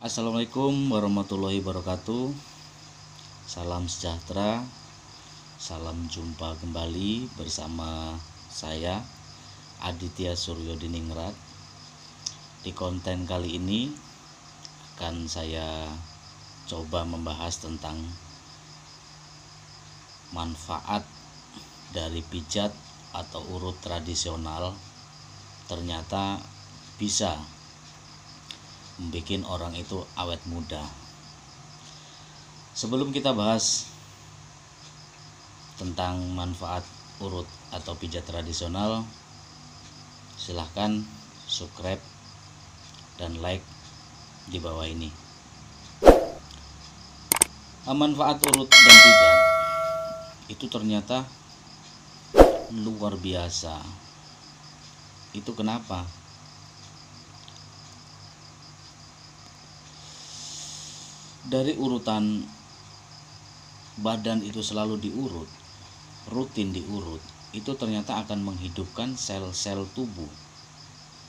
Assalamualaikum warahmatullahi wabarakatuh. Salam sejahtera. Salam jumpa kembali bersama saya Aditya Suryodiningrat. Di konten kali ini akan saya coba membahas tentang manfaat dari pijat atau urut tradisional. Ternyata bisa membuat orang itu awet muda. Sebelum kita bahas tentang manfaat urut atau pijat tradisional, silahkan subscribe dan like di bawah ini. Manfaat urut dan pijat itu ternyata luar biasa. Itu kenapa? Dari urutan badan itu selalu diurut, rutin diurut, itu ternyata akan menghidupkan sel-sel tubuh,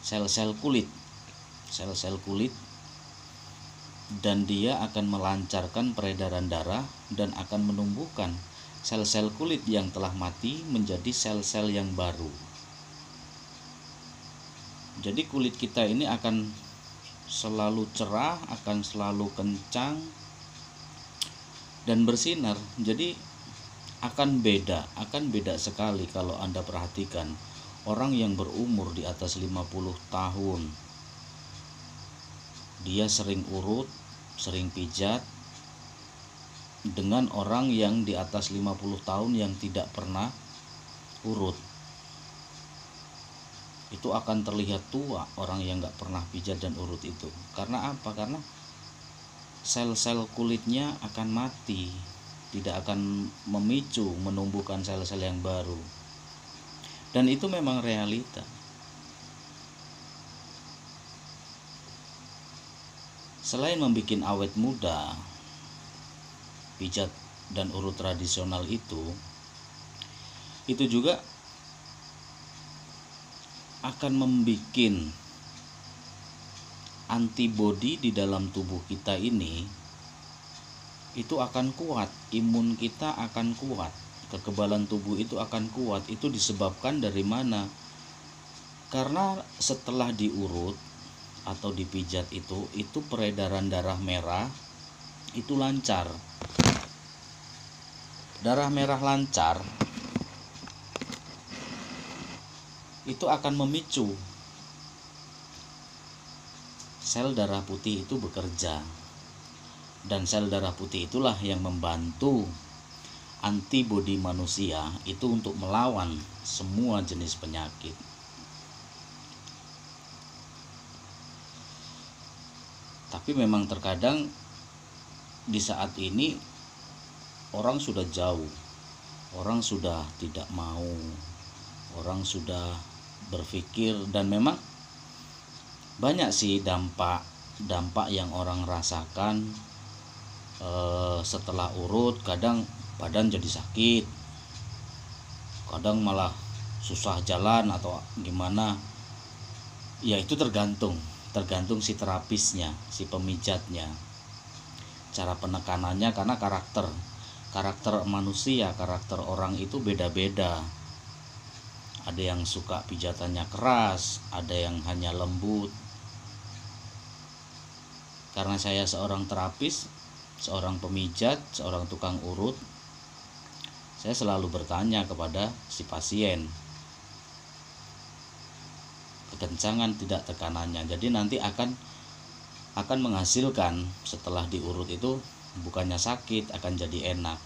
sel-sel kulit, dan dia akan melancarkan peredaran darah dan akan menumbuhkan sel-sel kulit yang telah mati menjadi sel-sel yang baru. Jadi kulit kita ini akan selalu cerah, akan selalu kencang dan bersinar. Jadi akan beda sekali kalau Anda perhatikan orang yang berumur di atas 50 tahun. Dia sering urut, sering pijat, dengan orang yang di atas 50 tahun yang tidak pernah urut. Itu akan terlihat tua orang yang gak pernah pijat dan urut itu. Karena apa? Karena sel-sel kulitnya akan mati, tidak akan memicu menumbuhkan sel-sel yang baru. Dan itu memang realita. Selain membuat awet muda, pijat dan urut tradisional itu juga akan membuat antibodi di dalam tubuh kita ini itu akan kuat, imun kita akan kuat, kekebalan tubuh itu akan kuat. Itu disebabkan dari mana? Karena setelah diurut atau dipijat itu peredaran darah merah itu lancar. Darah merah lancar itu akan memicu sel darah putih itu bekerja, dan sel darah putih itulah yang membantu antibodi manusia itu untuk melawan semua jenis penyakit. Tapi memang terkadang di saat ini orang sudah jauh, orang sudah tidak mau, orang sudah berpikir, dan memang banyak sih dampak yang orang rasakan setelah urut. Kadang badan jadi sakit, kadang malah susah jalan atau gimana. Ya itu tergantung si terapisnya, si pemijatnya, cara penekanannya. Karena karakter manusia, karakter orang itu beda-beda. Ada yang suka pijatannya keras, ada yang hanya lembut. Karena saya seorang terapis, seorang pemijat, seorang tukang urut, saya selalu bertanya kepada si pasien, kekencangan tidak tekanannya. Jadi nanti akan menghasilkan setelah diurut itu bukannya sakit, akan jadi enak.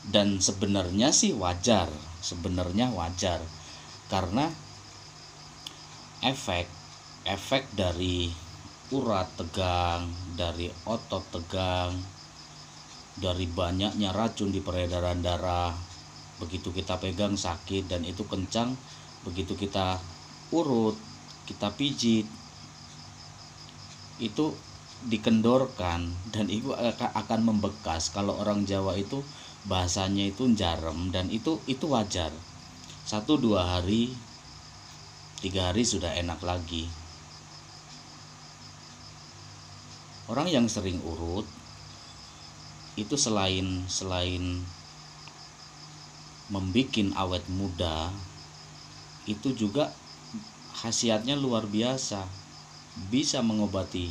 Dan sebenarnya sih wajar karena efek dari urat tegang, dari otot tegang, dari banyaknya racun di peredaran darah. Begitu kita pegang sakit dan itu kencang, begitu kita urut, kita pijit, itu dikendorkan dan itu akan membekas. Kalau orang Jawa itu bahasanya itu jarem, dan itu wajar. 1-2 hari 3 hari sudah enak lagi. Orang yang sering urut itu selain membikin awet muda, itu juga khasiatnya luar biasa, bisa mengobati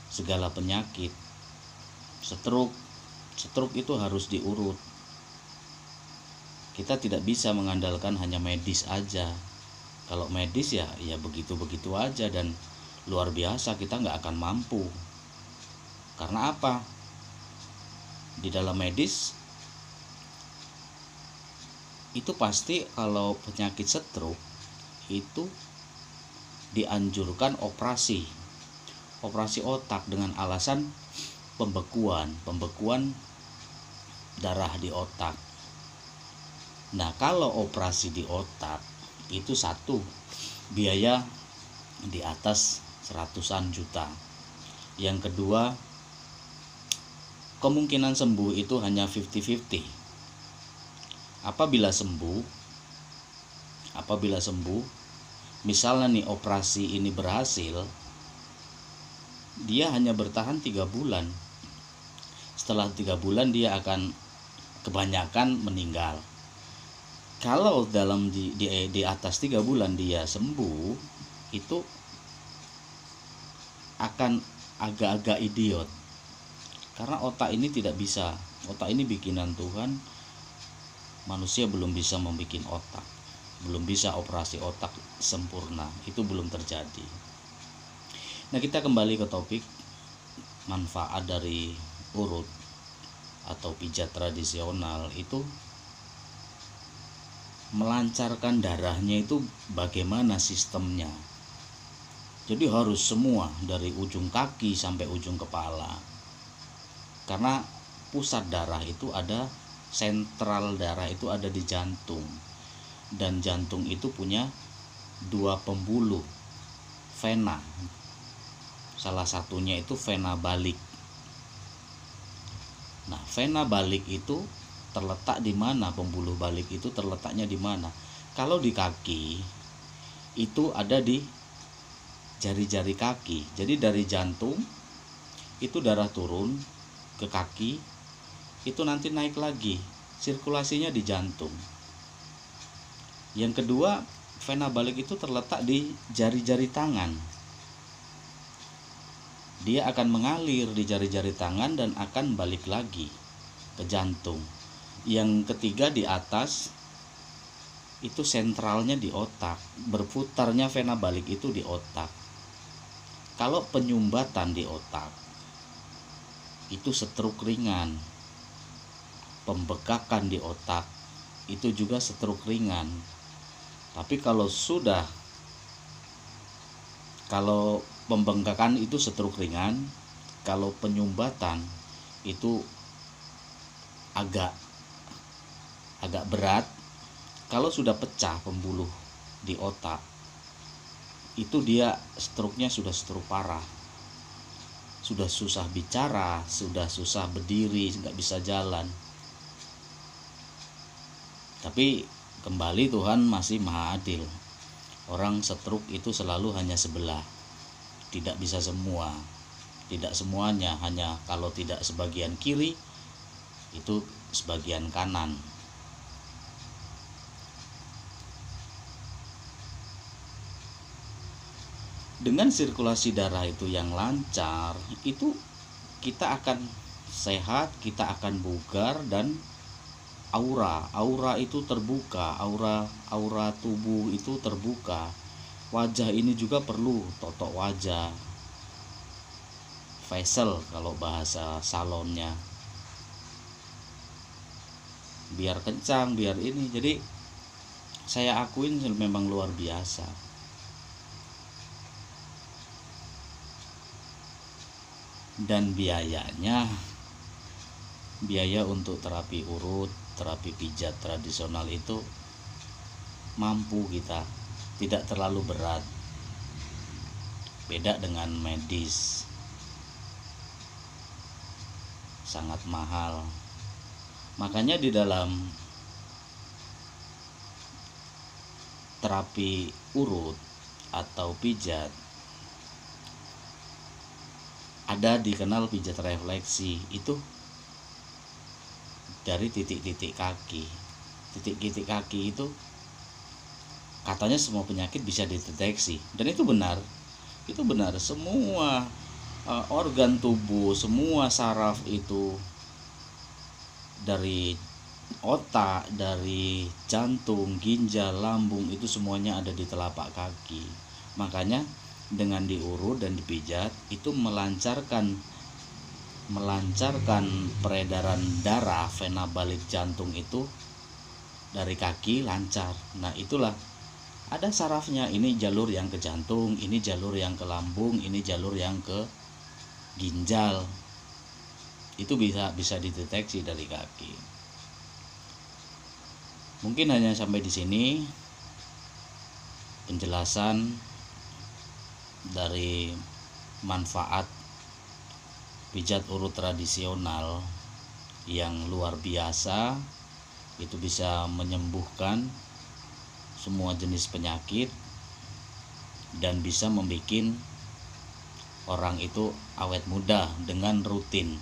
segala penyakit. Stroke itu harus diurut. Kita tidak bisa mengandalkan hanya medis aja. Kalau medis ya begitu-begitu aja, dan luar biasa kita nggak akan mampu. Karena apa? Di dalam medis itu pasti kalau penyakit stroke itu dianjurkan operasi otak dengan alasan pembekuan darah di otak. Nah, kalau operasi di otak itu satu, biaya di atas seratusan juta. Yang kedua, kemungkinan sembuh itu hanya 50-50. Apabila sembuh, misalnya nih operasi ini berhasil, dia hanya bertahan 3 bulan. Setelah 3 bulan dia akan kebanyakan meninggal. Kalau di atas 3 bulan dia sembuh, itu akan agak-agak idiot. Karena otak ini tidak bisa. Otak ini bikinan Tuhan. Manusia belum bisa membuat otak. Belum bisa operasi otak sempurna. Itu belum terjadi. Nah, kita kembali ke topik manfaat dari urut atau pijat tradisional. Itu melancarkan darahnya itu bagaimana sistemnya. Jadi harus semua dari ujung kaki sampai ujung kepala. Karena pusat darah itu ada, sentral darah itu ada di jantung. Dan jantung itu punya 2 pembuluh, vena. Salah satunya itu vena balik. Nah, vena balik itu terletak di mana? Pembuluh balik itu terletaknya di mana? Kalau di kaki itu ada di jari-jari kaki. Jadi dari jantung itu darah turun ke kaki, itu nanti naik lagi, sirkulasinya di jantung. Yang kedua, vena balik itu terletak di jari-jari tangan. Dia akan mengalir di jari-jari tangan dan akan balik lagi ke jantung. Yang ketiga di atas itu sentralnya di otak, berputarnya vena balik itu di otak. Kalau penyumbatan di otak itu stroke ringan, pembekakan di otak itu juga stroke ringan. Tapi kalau pembengkakan itu stroke ringan, kalau penyumbatan itu agak berat. Kalau sudah pecah pembuluh di otak, itu dia stroke-nya sudah stroke parah. Sudah susah bicara, sudah susah berdiri, nggak bisa jalan. Tapi kembali Tuhan masih maha adil. Orang stroke itu selalu hanya sebelah, tidak bisa semua. Tidak semuanya, hanya kalau tidak sebagian kiri, itu sebagian kanan. Dengan sirkulasi darah itu yang lancar, itu kita akan sehat, kita akan bugar, dan aura itu terbuka, aura tubuh itu terbuka. Wajah ini juga perlu totok wajah, facial kalau bahasa salonnya, biar kencang, biar ini. Jadi saya akuin memang luar biasa. Dan biaya untuk terapi urut, terapi pijat tradisional itu mampu kita, tidak terlalu berat. Beda dengan medis, sangat mahal. Makanya di dalam terapi urut atau pijat ada dikenal pijat refleksi, itu dari titik-titik kaki. Titik-titik kaki itu katanya semua penyakit bisa dideteksi, dan itu benar. Itu benar, semua organ tubuh, semua saraf itu, dari otak, dari jantung, ginjal, lambung, itu semuanya ada di telapak kaki. Makanya dengan diurut dan dipijat itu melancarkan peredaran darah, vena balik jantung itu dari kaki lancar. Nah, itulah ada sarafnya, ini jalur yang ke jantung, ini jalur yang ke lambung, ini jalur yang ke ginjal. Itu bisa dideteksi dari kaki. Mungkin hanya sampai di sini penjelasan dari manfaat pijat urut tradisional yang luar biasa. Itu bisa menyembuhkan semua jenis penyakit dan bisa membuat orang itu awet muda dengan rutin.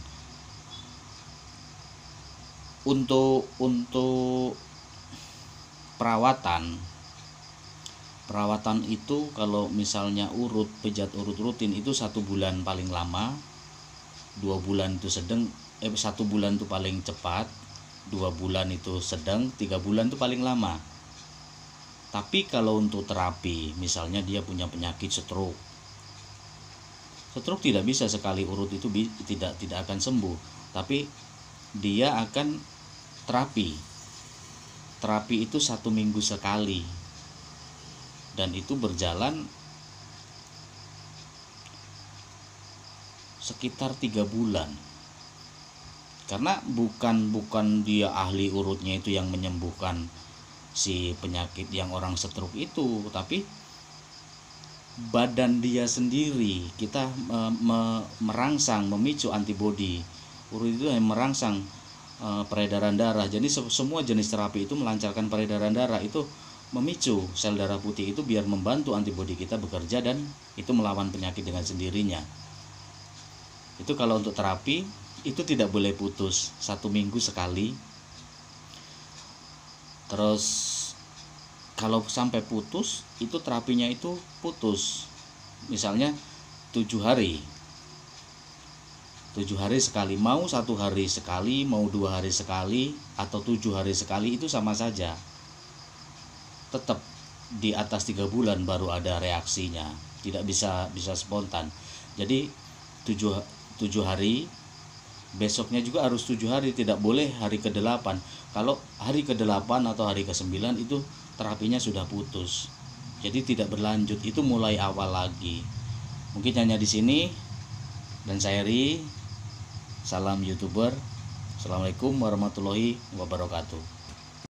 Untuk perawatan itu kalau misalnya pijat urut rutin itu 1 bulan paling lama, 2 bulan itu sedang, 1 bulan itu paling cepat, 2 bulan itu sedang, 3 bulan itu paling lama. Tapi kalau untuk terapi, misalnya dia punya penyakit stroke tidak bisa sekali urut itu tidak akan sembuh, tapi dia akan terapi itu 1 minggu sekali, dan itu berjalan sekitar 3 bulan. Karena bukan dia ahli urutnya itu yang menyembuhkan si penyakit yang orang stroke itu, tapi badan dia sendiri. Kita merangsang, memicu antibodi. Urut itu yang merangsang peredaran darah. Jadi semua jenis terapi itu melancarkan peredaran darah, itu memicu sel darah putih itu biar membantu antibodi kita bekerja, dan itu melawan penyakit dengan sendirinya. Itu kalau untuk terapi itu tidak boleh putus, 1 minggu sekali. Terus kalau sampai putus, itu terapinya itu putus. Misalnya 7 hari sekali, mau 1 hari sekali, mau 2 hari sekali, atau 7 hari sekali, itu sama saja. Tetap di atas 3 bulan baru ada reaksinya, tidak bisa spontan. Jadi 7 hari, besoknya juga harus 7 hari, tidak boleh hari ke-8. Kalau hari ke-8 atau hari ke-9 itu terapinya sudah putus, jadi tidak berlanjut, itu mulai awal lagi. Mungkin hanya di sini, dan saya Ri, salam YouTuber. Assalamualaikum warahmatullahi wabarakatuh.